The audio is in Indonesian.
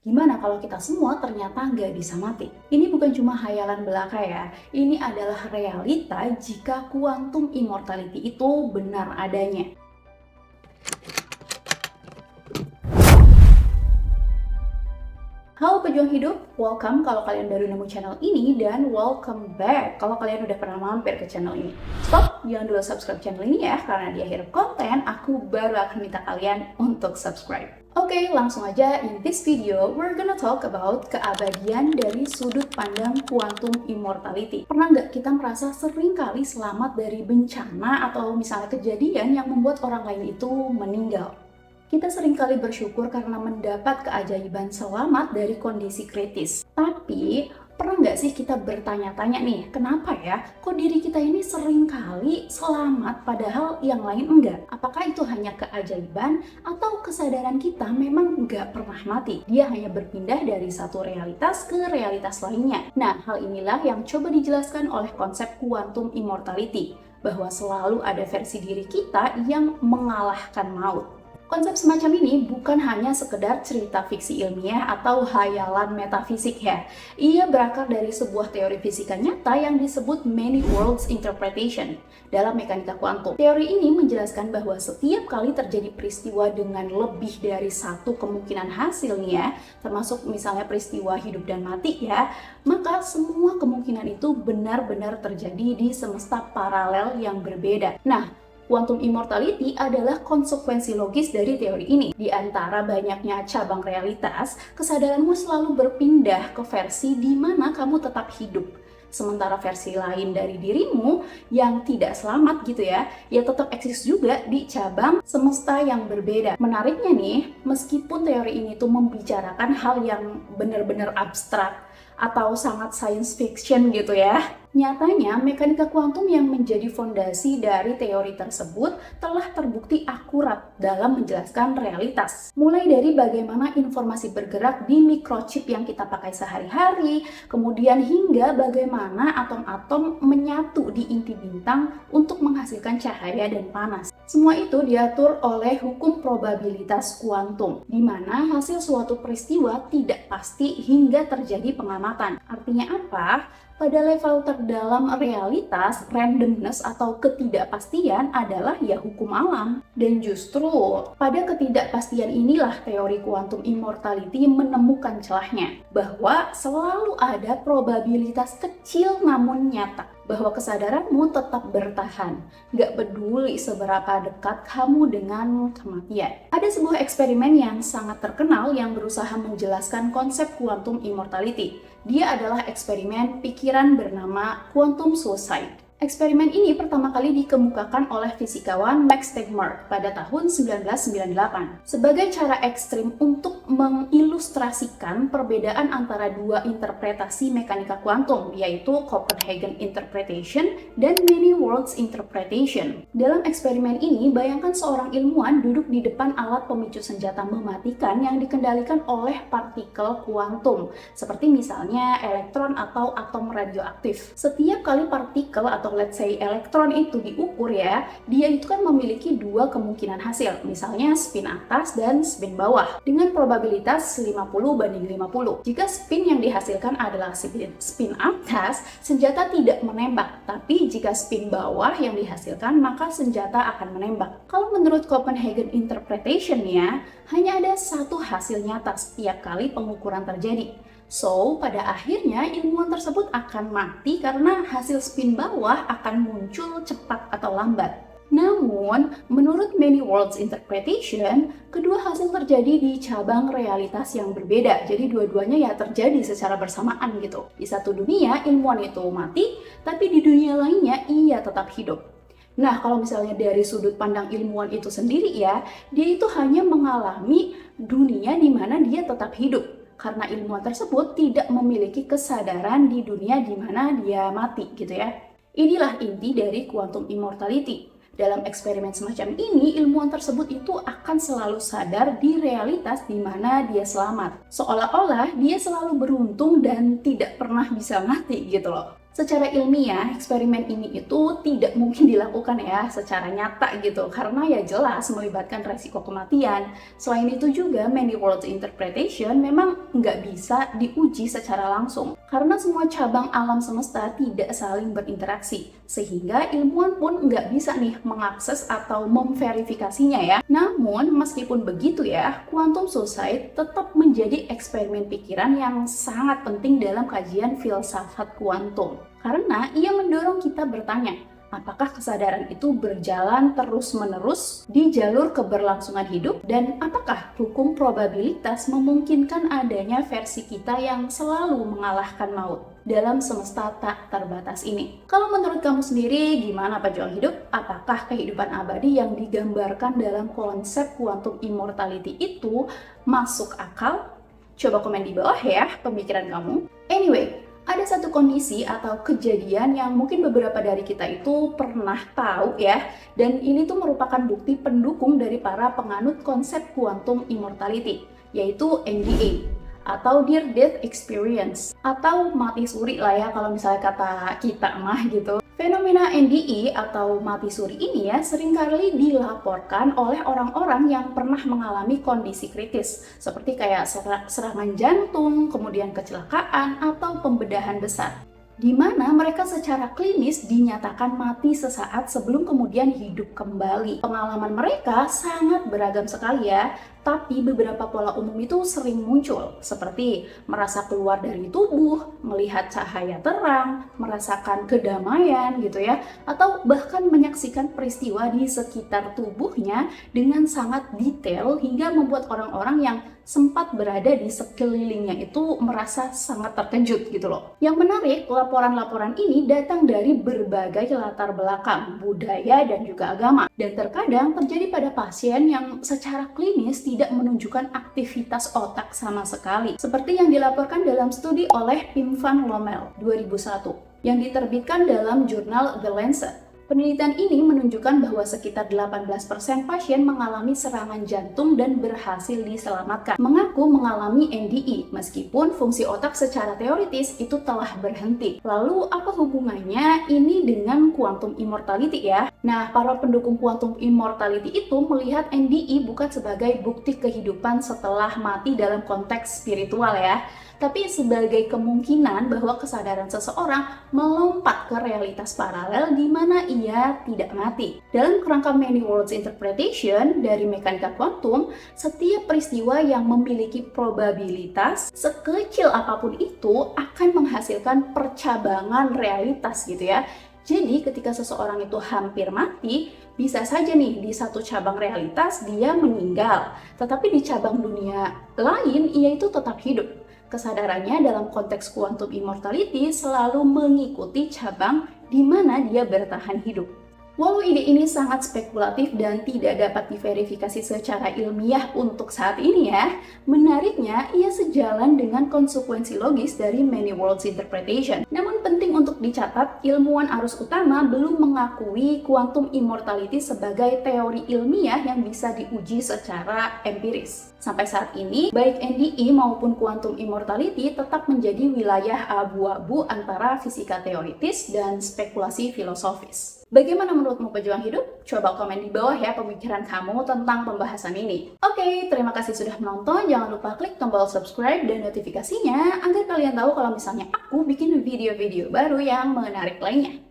Gimana kalau kita semua ternyata nggak bisa mati? Ini bukan cuma hayalan belaka ya, ini adalah realita jika quantum immortality itu benar adanya. Halo pejuang hidup, welcome kalau kalian baru nemu channel ini dan welcome back kalau kalian udah pernah mampir ke channel ini. Stop, jangan dulu subscribe channel ini ya, karena di akhir konten aku baru akan minta kalian untuk subscribe. Oke, langsung aja. In this video, we're gonna talk about keabadian dari sudut pandang quantum immortality. Pernah nggak kita merasa sering kali selamat dari bencana atau misalnya kejadian yang membuat orang lain itu meninggal? Kita seringkali bersyukur karena mendapat keajaiban selamat dari kondisi kritis. Tapi, pernah nggak sih kita bertanya-tanya nih, kenapa ya kok diri kita ini seringkali selamat padahal yang lain enggak? Apakah itu hanya keajaiban atau kesadaran kita memang nggak pernah mati? Dia hanya berpindah dari satu realitas ke realitas lainnya. Nah, hal inilah yang coba dijelaskan oleh konsep quantum immortality, bahwa selalu ada versi diri kita yang mengalahkan maut. Konsep semacam ini bukan hanya sekedar cerita fiksi ilmiah atau hayalan metafisik ya. Ia berakar dari sebuah teori fisika nyata yang disebut many worlds interpretation dalam mekanika kuantum. Teori ini menjelaskan bahwa setiap kali terjadi peristiwa dengan lebih dari satu kemungkinan hasilnya, termasuk misalnya peristiwa hidup dan mati ya, maka semua kemungkinan itu benar-benar terjadi di semesta paralel yang berbeda. Nah, quantum immortality adalah konsekuensi logis dari teori ini. Di antara banyaknya cabang realitas, kesadaranmu selalu berpindah ke versi di mana kamu tetap hidup. Sementara versi lain dari dirimu yang tidak selamat gitu ya tetap eksis juga di cabang semesta yang berbeda. Menariknya nih, meskipun teori ini tuh membicarakan hal yang benar-benar abstrak atau sangat science fiction gitu ya, nyatanya mekanika kuantum yang menjadi fondasi dari teori tersebut telah terbukti akurat dalam menjelaskan realitas. Mulai dari bagaimana informasi bergerak di microchip yang kita pakai sehari-hari, kemudian hingga bagaimana atom-atom menyatu di inti bintang untuk menghasilkan cahaya dan panas. Semua itu diatur oleh hukum probabilitas kuantum, di mana hasil suatu peristiwa tidak pasti hingga terjadi pengamatan. Artinya apa? Pada level terdalam realitas, randomness atau ketidakpastian adalah ya hukum alam. Dan justru pada ketidakpastian inilah teori quantum immortality menemukan celahnya, bahwa selalu ada probabilitas kecil namun nyata bahwa kesadaranmu tetap bertahan, gak peduli seberapa dekat kamu dengan kematian. Ada sebuah eksperimen yang sangat terkenal yang berusaha menjelaskan konsep quantum immortality. Dia adalah eksperimen pikiran bernama quantum suicide. Eksperimen ini pertama kali dikemukakan oleh fisikawan Max Tegmark pada tahun 1998 sebagai cara ekstrim untuk mengilustrasikan perbedaan antara dua interpretasi mekanika kuantum, yaitu Copenhagen Interpretation dan Many Worlds Interpretation. Dalam eksperimen ini, bayangkan seorang ilmuwan duduk di depan alat pemicu senjata mematikan yang dikendalikan oleh partikel kuantum, seperti misalnya elektron atau atom radioaktif. Setiap kali partikel atau let's say elektron itu diukur ya, dia itu kan memiliki dua kemungkinan hasil, misalnya spin atas dan spin bawah, dengan probabilitas 50/50. Jika spin yang dihasilkan adalah spin atas, senjata tidak menembak, tapi jika spin bawah yang dihasilkan, maka senjata akan menembak. Kalau menurut Copenhagen Interpretation ya, hanya ada satu hasil nyata setiap kali pengukuran terjadi. So, pada akhirnya ilmuwan tersebut akan mati karena hasil spin bawah akan muncul cepat atau lambat. Namun, menurut Many Worlds Interpretation, kedua hasil terjadi di cabang realitas yang berbeda. Jadi dua-duanya ya terjadi secara bersamaan gitu. Di satu dunia, ilmuwan itu mati, tapi di dunia lainnya ia tetap hidup. Nah, kalau misalnya dari sudut pandang ilmuwan itu sendiri ya, dia itu hanya mengalami dunia di mana dia tetap hidup. Karena ilmuwan tersebut tidak memiliki kesadaran di dunia di mana dia mati gitu ya. Inilah inti dari quantum immortality. Dalam eksperimen semacam ini, ilmuwan tersebut itu akan selalu sadar di realitas di mana dia selamat. Seolah-olah dia selalu beruntung dan tidak pernah bisa mati gitu loh. Secara ilmiah, eksperimen ini itu tidak mungkin dilakukan ya secara nyata gitu, karena ya jelas melibatkan resiko kematian. Selain itu juga many worlds interpretation memang nggak bisa diuji secara langsung, karena semua cabang alam semesta tidak saling berinteraksi, sehingga ilmuwan pun nggak bisa nih mengakses atau memverifikasinya ya. Namun, meskipun begitu ya, quantum suicide tetap menjadi eksperimen pikiran yang sangat penting dalam kajian filsafat kuantum. Karena ia mendorong kita bertanya, apakah kesadaran itu berjalan terus-menerus di jalur keberlangsungan hidup, dan apakah hukum probabilitas memungkinkan adanya versi kita yang selalu mengalahkan maut dalam semesta tak terbatas ini. Kalau menurut kamu sendiri, gimana pejuang hidup? Apakah kehidupan abadi yang digambarkan dalam konsep quantum immortality itu masuk akal? Coba komen di bawah ya pemikiran kamu. Anyway, ada satu kondisi atau kejadian yang mungkin beberapa dari kita itu pernah tahu ya, dan ini tuh merupakan bukti pendukung dari para penganut konsep quantum immortality, yaitu NDA atau Near Death Experience, atau mati suri lah ya kalau misalnya kata kita mah gitu. Fenomena NDE atau mati suri ini ya seringkali dilaporkan oleh orang-orang yang pernah mengalami kondisi kritis seperti kayak serangan jantung, kemudian kecelakaan atau pembedahan besar, di mana mereka secara klinis dinyatakan mati sesaat sebelum kemudian hidup kembali. Pengalaman mereka sangat beragam sekali ya, tapi beberapa pola umum itu sering muncul, seperti merasa keluar dari tubuh, melihat cahaya terang, merasakan kedamaian gitu ya, atau bahkan menyaksikan peristiwa di sekitar tubuhnya dengan sangat detail hingga membuat orang-orang yang sempat berada di sekelilingnya itu merasa sangat terkejut gitu loh. Yang menarik, laporan-laporan ini datang dari berbagai latar belakang, budaya dan juga agama, dan terkadang terjadi pada pasien yang secara klinis tidak menunjukkan aktivitas otak sama sekali, seperti yang dilaporkan dalam studi oleh Pim van Lommel 2001 yang diterbitkan dalam jurnal The Lancet. Penelitian ini menunjukkan bahwa sekitar 18% pasien mengalami serangan jantung dan berhasil diselamatkan, mengaku mengalami NDE, meskipun fungsi otak secara teoritis itu telah berhenti. Lalu apa hubungannya ini dengan quantum immortality ya? Nah, para pendukung quantum immortality itu melihat NDE bukan sebagai bukti kehidupan setelah mati dalam konteks spiritual ya, tapi sebagai kemungkinan bahwa kesadaran seseorang melompat ke realitas paralel di mana ia tidak mati. Dalam kerangka many worlds interpretation dari mekanika kuantum, setiap peristiwa yang memiliki probabilitas sekecil apapun itu akan menghasilkan percabangan realitas gitu ya. Jadi ketika seseorang itu hampir mati, bisa saja nih di satu cabang realitas dia meninggal, tetapi di cabang dunia lain ia itu tetap hidup. Kesadarannya dalam konteks quantum immortality selalu mengikuti cabang di mana dia bertahan hidup. Walau ide ini sangat spekulatif dan tidak dapat diverifikasi secara ilmiah untuk saat ini ya, menariknya ia sejalan dengan konsekuensi logis dari many worlds interpretation. Namun penting untuk dicatat, ilmuwan arus utama belum mengakui quantum immortality sebagai teori ilmiah yang bisa diuji secara empiris. Sampai saat ini, baik NDE maupun quantum immortality tetap menjadi wilayah abu-abu antara fisika teoritis dan spekulasi filosofis. Bagaimana menurutmu pejuang hidup? Coba komen di bawah ya pemikiran kamu tentang pembahasan ini. Oke, terima kasih sudah menonton. Jangan lupa klik tombol subscribe dan notifikasinya agar kalian tahu kalau misalnya aku bikin video-video baru yang menarik lainnya.